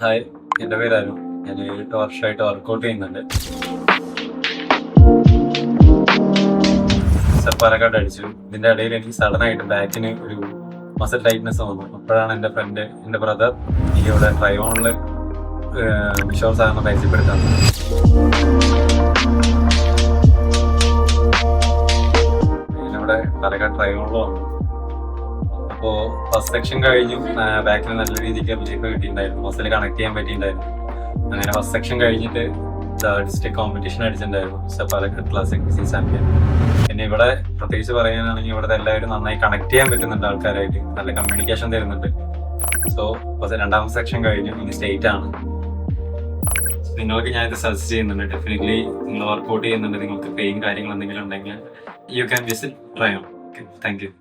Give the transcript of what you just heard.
Hi, എൻ്റെ പേര് അരുൺ. ഞാൻ 7 വർഷമായിട്ട് വർക്കൗട്ട് ചെയ്യുന്നുണ്ട്. പാലക്കാട് അടിച്ചു. ഇതിൻ്റെ ഇടയിൽ എനിക്ക് സഡനായിട്ട് ബാക്കിന് ഒരു മസിൽ ടൈറ്റ്നസ് വന്നു. അപ്പോഴാണ് എൻ്റെ ബ്രദർ എനിക്ക് ഇവിടെ ട്രയോണിൽ വിശ്വാസ സാറിനെ പരിചയപ്പെടുത്താൻ. ഞാനിവിടെ പാലക്കാട് ട്രയോണിൽ വന്നു. അപ്പോൾ ഫസ്റ്റ് സെക്ഷൻ കഴിഞ്ഞു. ബാക്കിൽ നല്ല രീതിക്ക് അഭിഷേകം കിട്ടിയിട്ടുണ്ടായിരുന്നു. മസിൽ കണക്ട് ചെയ്യാൻ പറ്റിയിട്ടുണ്ടായിരുന്നു. അങ്ങനെ ഫസ്റ്റ് സെക്ഷൻ കഴിഞ്ഞിട്ട് ഡിസ്ട്രിക്ട് കോമ്പറ്റീഷൻ അടിച്ചിട്ടുണ്ടായിരുന്നു, പാലക്കാട് ക്ലാസിക് ചാമ്പ്യൻ. പിന്നെ ഇവിടെ പ്രത്യേകിച്ച് പറയാനാണെങ്കിൽ ഇവിടുത്തെ എല്ലാവരും നന്നായി കണക്ട് ചെയ്യാൻ പറ്റുന്നുണ്ട്, ആൾക്കാരായിട്ട് നല്ല കമ്മ്യൂണിക്കേഷൻ തരുന്നുണ്ട്. സോ രണ്ടാമത്തെ സെക്ഷൻ കഴിഞ്ഞു, ഇനി സ്റ്റേറ്റ് ആണ്. നിങ്ങൾക്ക് ഞാനിത് സജസ്റ്റ് ചെയ്യുന്നുണ്ട്. ഡെഫിനറ്റ്ലി നിങ്ങൾ വർക്കൗട്ട് ചെയ്യുന്നുണ്ട്, നിങ്ങൾക്ക് പെയിൻ കാര്യങ്ങൾ എന്തെങ്കിലും ഉണ്ടെങ്കിൽ you can visit Trion. Thank U.